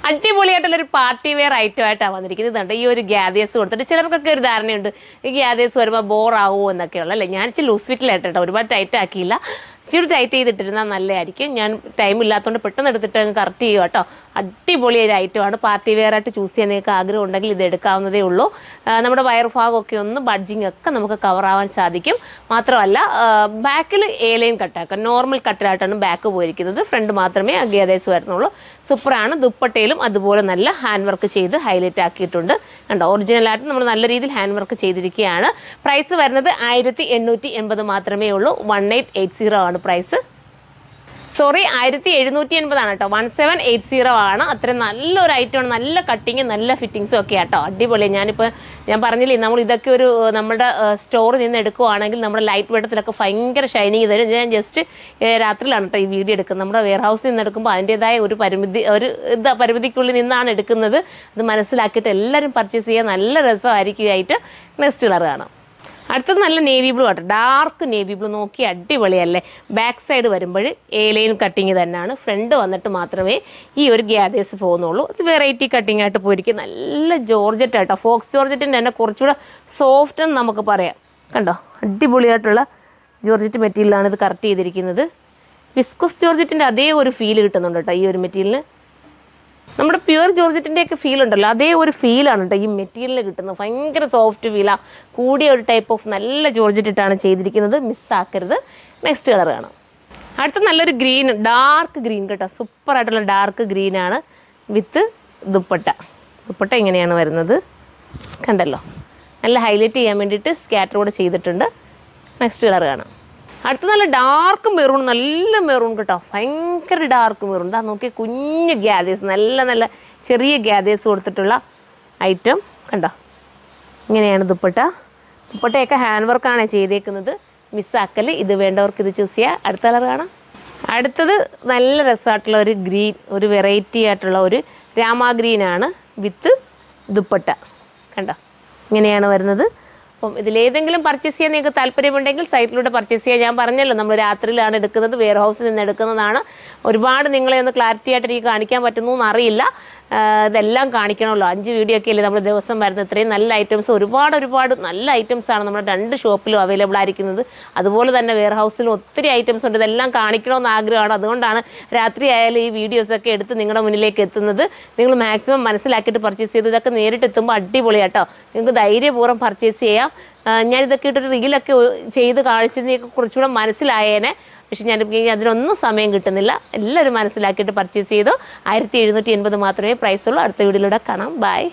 അടിപൊളിയായിട്ടുള്ളൊരു party wear item ആയിട്ടാണ് വന്നിരിക്കുന്നത്. ഇതുണ്ട് ഈ ഒരു ഗ്യാദേഴ്സ് കൊടുത്തിട്ട് ചിലർക്കൊക്കെ ഒരു ധാരണയുണ്ട് ഈ ഗ്യാദേഴ്സ് വരുമ്പോൾ ബോറാവുമോ എന്നൊക്കെയുള്ള അല്ലേ. ഞാൻ ഇച്ചിരി ലൂസ് ഫിറ്റിലായിട്ട് കേട്ടോ, ഒരുപാട് ടൈറ്റ് ആക്കിയില്ല. ഇച്ചിരി ടൈറ്റ് ചെയ്തിട്ടിരുന്നാൽ നല്ലതായിരിക്കും. ഞാൻ ടൈം ഇല്ലാത്തതുകൊണ്ട് പെട്ടെന്ന് എടുത്തിട്ട് അങ്ങ് കറക്റ്റ് ചെയ്യുക കേട്ടോ. അടിപൊളി ഒരു ഐറ്റമാണ്. പാർട്ടി വെയർ ആയിട്ട് ചൂസ് ചെയ്യാൻ നിങ്ങൾക്ക് ആഗ്രഹം ഉണ്ടെങ്കിൽ ഇത് എടുക്കാവുന്നതേ ഉള്ളൂ. നമ്മുടെ വയർ ഭാഗമൊക്കെ ഒന്ന് ബഡ്ജിങ് ഒക്കെ നമുക്ക് കവറാവാൻ സാധിക്കും. മാത്രമല്ല ബാക്കിൽ ഏലയും കട്ടാക്കാം, നോർമൽ കട്ടിലായിട്ടാണ് ബാക്ക് പോയിരിക്കുന്നത്. ഫ്രണ്ട് മാത്രമേ ഗ്യാദേഴ്സ് വരുന്നുള്ളൂ. സൂപ്പറാണ്. ദുപ്പട്ടയിലും അതുപോലെ നല്ല ഹാൻഡ് വർക്ക് ചെയ്ത് ഹൈലൈറ്റ് ആക്കിയിട്ടുണ്ട്. കണ്ടോ, ഒറിജിനലായിട്ട് നമ്മൾ നല്ല രീതിയിൽ ഹാൻഡ് വർക്ക് ചെയ്തിരിക്കുകയാണ്. പ്രൈസ് വരുന്നത് 1880 മാത്രമേ ഉള്ളൂ. 1880 ആണ് പ്രൈസ്. സോറി, 1780 ആണ് കേട്ടോ. 1780 ആണ്. അത്രയും നല്ലൊരു ഐറ്റമാണ്. നല്ല കട്ടിങ്, നല്ല ഫിറ്റിങ്സും ഒക്കെ ആട്ടോ. അടിപൊളി. ഞാൻ പറഞ്ഞില്ലേ, നമ്മൾ ഇതൊക്കെ ഒരു നമ്മുടെ സ്റ്റോറിൽ നിന്ന് എടുക്കുവാണെങ്കിൽ നമ്മുടെ ലൈറ്റ് വെട്ടത്തിലൊക്കെ ഭയങ്കര ഷൈനിങ് തരും. ഞാൻ ജസ്റ്റ് രാത്രിയിലാണ് കേട്ടോ ഈ വീഡിയോ എടുക്കുന്നത്. നമ്മുടെ വെയർ ഹൗസിൽ നിന്ന് എടുക്കുമ്പോൾ അതിൻ്റെതായ ഒരു പരിമിതിക്കുള്ളിൽ നിന്നാണ് എടുക്കുന്നത്. അത് മനസ്സിലാക്കിയിട്ട് എല്ലാവരും പർച്ചേസ് ചെയ്യാൻ നല്ല രസമായിരിക്കും. നെക്സ്റ്റ് കളർ കാണാം. അടുത്തത് നല്ല നേവി ബ്ലൂ ആട്ടോ, ഡാർക്ക് നേവി ബ്ലൂ. നോക്കി അടിപൊളിയല്ലേ. ബാക്ക് സൈഡ് വരുമ്പോൾ ലൈൻ കട്ടിങ് തന്നെയാണ്. ഫ്രണ്ട് വന്നിട്ട് മാത്രമേ ഈ ഒരു ഗ്യാദേഴ്സ് പോകുന്നുള്ളൂ. ഇത് വെറൈറ്റി കട്ടിങ് ആയിട്ട് പോയിരിക്കും. നല്ല ജോർജറ്റ് ആട്ടോ, ഫോക്സ് ജോർജറ്റിൻ്റെ തന്നെ കുറച്ചുകൂടെ സോഫ്റ്റ് എന്ന് നമുക്ക് പറയാം. കണ്ടോ, അടിപൊളിയായിട്ടുള്ള ജോർജറ്റ് മെറ്റീരിയലാണ് ഇത് കറക്റ്റ് ചെയ്തിരിക്കുന്നത്. വിസ്കോസ് ജോർജറ്റിൻ്റെ അതേ ഒരു ഫീൽ കിട്ടുന്നുണ്ട് കേട്ടോ ഈ ഒരു മെറ്റീരിയലിന്. നമ്മുടെ പ്യുവർ ജോർജറ്റിൻ്റെയൊക്കെ ഫീൽ ഉണ്ടല്ലോ, അതേ ഒരു ഫീലാണ് കേട്ടോ ഈ മെറ്റീരിയൽ കിട്ടുന്നത്. ഭയങ്കര സോഫ്റ്റ് ഫീലാണ്. കൂടിയ ഒരു ടൈപ്പ് ഓഫ് നല്ല ജോർജറ്റ് ഇട്ടാണ് ചെയ്തിരിക്കുന്നത്. മിസ്സാക്കരുത്. നെക്സ്റ്റ് കളർ കാണാം. അടുത്ത നല്ലൊരു ഗ്രീൻ, ഡാർക്ക് ഗ്രീൻ കേട്ടോ. സൂപ്പറായിട്ടുള്ള ഡാർക്ക് ഗ്രീനാണ് വിത്ത് ദുപ്പട്ട. ദുപ്പട്ട ഇങ്ങനെയാണ് വരുന്നത്. കണ്ടല്ലോ, നല്ല ഹൈലൈറ്റ് ചെയ്യാൻ വേണ്ടിയിട്ട് സ്കാറ്റർ കൂടെ ചെയ്തിട്ടുണ്ട്. നെക്സ്റ്റ് കളർ കാണാം. അടുത്ത നല്ല ഡാർക്ക് മെറൂൺ, നല്ല മെറൂൺ കേട്ടോ. ഭയങ്കര ഡാർക്ക് മെറൂൺ. ഇതാ നോക്കി, കുഞ്ഞ് ഗ്യാദേഴ്സ്, നല്ല ചെറിയ ഗ്യാദേഴ്സ് കൊടുത്തിട്ടുള്ള ഐറ്റം. കണ്ടോ, ഇങ്ങനെയാണ് ദുപ്പട്ട. ദുപ്പട്ടയൊക്കെ ഹാൻഡ് വർക്കാണ് ചെയ്തേക്കുന്നത്. മിസ്സാക്കൽ. ഇത് വേണ്ടവർക്ക് ഇത് ചൂസ് ചെയ്യുക. അടുത്ത കളർ കാണാം. അടുത്തത് നല്ല രസമായിട്ടുള്ള ഒരു ഗ്രീൻ, ഒരു വെറൈറ്റി ആയിട്ടുള്ള ഒരു രാമ ഗ്രീനാണ് വിത്ത് ദുപ്പട്ട. കണ്ടോ, ഇങ്ങനെയാണ് വരുന്നത്. അപ്പം ഇതിലേതെങ്കിലും പർച്ചേസ് ചെയ്യാൻ നിങ്ങൾക്ക് താല്പര്യമുണ്ടെങ്കിൽ സൈറ്റിലൂടെ പർച്ചേസ് ചെയ്യാൻ. ഞാൻ പറഞ്ഞല്ലോ, നമ്മൾ രാത്രിയിലാണ് എടുക്കുന്നത്, വെയർ ഹൗസിൽ നിന്ന് എടുക്കുന്നതാണ്. ഒരുപാട് നിങ്ങളെ ഒന്ന് ക്ലാരിറ്റി ആയിട്ട് എനിക്ക് കാണിക്കാൻ പറ്റുന്നു എന്നറിയില്ല. ഇതെല്ലാം കാണിക്കണമല്ലോ. 5 വീഡിയോ ഒക്കെ അല്ലേ നമ്മൾ ദിവസം വരുന്നത്. ഇത്രയും നല്ല ഐറ്റംസ്, ഒരുപാട് നല്ല ഐറ്റംസാണ് നമ്മുടെ 2 ഷോപ്പിലും അവൈലബിൾ ആയിരിക്കുന്നത്. അതുപോലെ തന്നെ വെയർ ഹൗസിലും ഒത്തിരി ഐറ്റംസ് ഉണ്ട്. ഇതെല്ലാം കാണിക്കണമെന്ന് ആഗ്രഹമാണ്. അതുകൊണ്ടാണ് രാത്രി ആയാലും ഈ വീഡിയോസൊക്കെ എടുത്ത് നിങ്ങളുടെ മുന്നിലേക്ക് എത്തുന്നത്. നിങ്ങൾ മാക്സിമം മനസ്സിലാക്കിയിട്ട് പർച്ചേസ് ചെയ്തു. ഇതൊക്കെ നേരിട്ട് എത്തുമ്പോൾ അടിപൊളിയാട്ടോ. നിങ്ങൾക്ക് ധൈര്യപൂർവ്വം പർച്ചേസ് ചെയ്യാം. ഞാനിതൊക്കെ ഇട്ടൊരു റീലൊക്കെ ചെയ്ത് കാണിച്ചതിനൊക്കെ കുറച്ചുകൂടെ മനസ്സിലായേനെ. പക്ഷെ ഞാൻ അതിനൊന്നും സമയം കിട്ടുന്നില്ല. എല്ലാവരും മനസ്സിലാക്കിയിട്ട് പർച്ചേസ് ചെയ്തു. 1780 മാത്രമേ പ്രൈസുള്ളൂ. അടുത്ത വീഡിയോയിലൂടെ കാണാം. ബൈ.